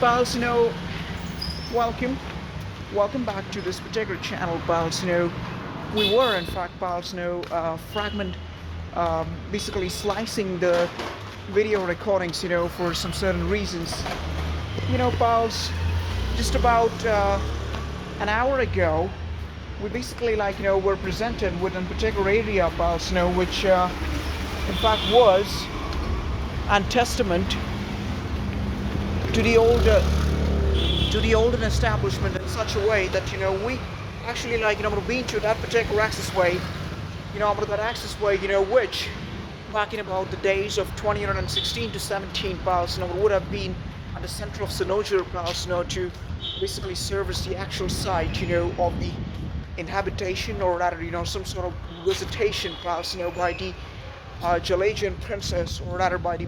pals, welcome. Welcome back to this particular channel, pals. We were, in fact, pals, fragment, basically slicing the video recordings, for some certain reasons. Pals, just about an hour ago, we basically, were presented with a particular area, pals, which, in fact, was an testament to the olden establishment in such a way that we actually been to that particular accessway, about that accessway, which back in about the days of 2016 to 17, pals, would have been at the center of Sinojur, pals, to basically service the actual site, of the inhabitation, or rather, some sort of visitation, pals, by the Jalajian princess, or rather by the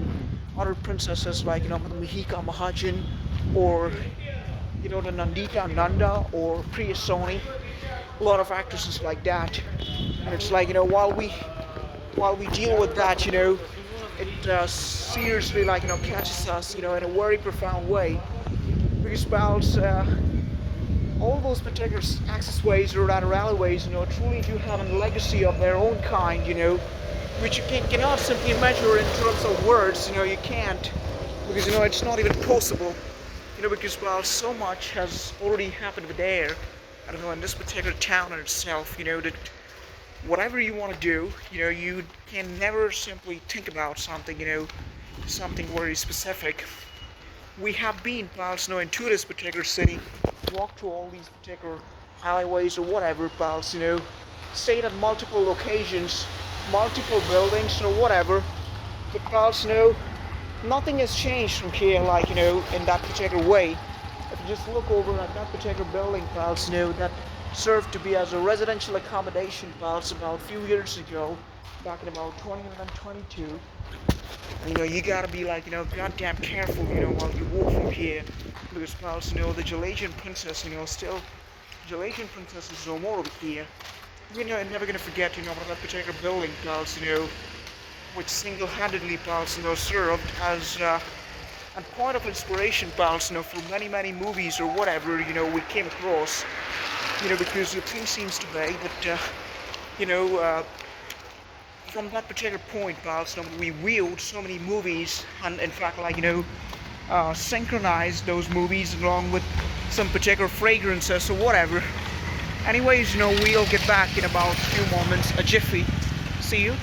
other princesses like the Mahika Mahajan, or the Nandita Nanda, or Priya Soni, a lot of actresses like that. And it's while we deal with that, it seriously catches us in a very profound way, because pals, all those particular accessways, or rather alleyways, truly do have a legacy of their own kind, which you cannot simply measure in terms of words. You can't, because it's not even possible, because so much has already happened there, in this particular town in itself, that whatever you want to do, you can never simply think about something, something very specific. We have been, pals, into this particular city, walked to all these particular alleyways or whatever, pals, stayed at multiple locations, multiple buildings or whatever, but pals, nothing has changed from here, in that particular way. If you just look over at that particular building, pals, that served to be as a residential accommodation, pals, about a few years ago, back in about 2022. And you gotta be goddamn careful, while you walk from here, because pals, the Jalajian princess, still, Jalajian princess is no more over here. I'm never gonna forget, about that particular building, pals, which single-handedly, pals, served as a point of inspiration, pals, for many movies or whatever, we came across, because the thing seems to be that, from that particular point, pals, we wield so many movies, and in fact, synchronized those movies along with some particular fragrances or whatever. Anyways, we'll get back in about a few moments, a jiffy. See you.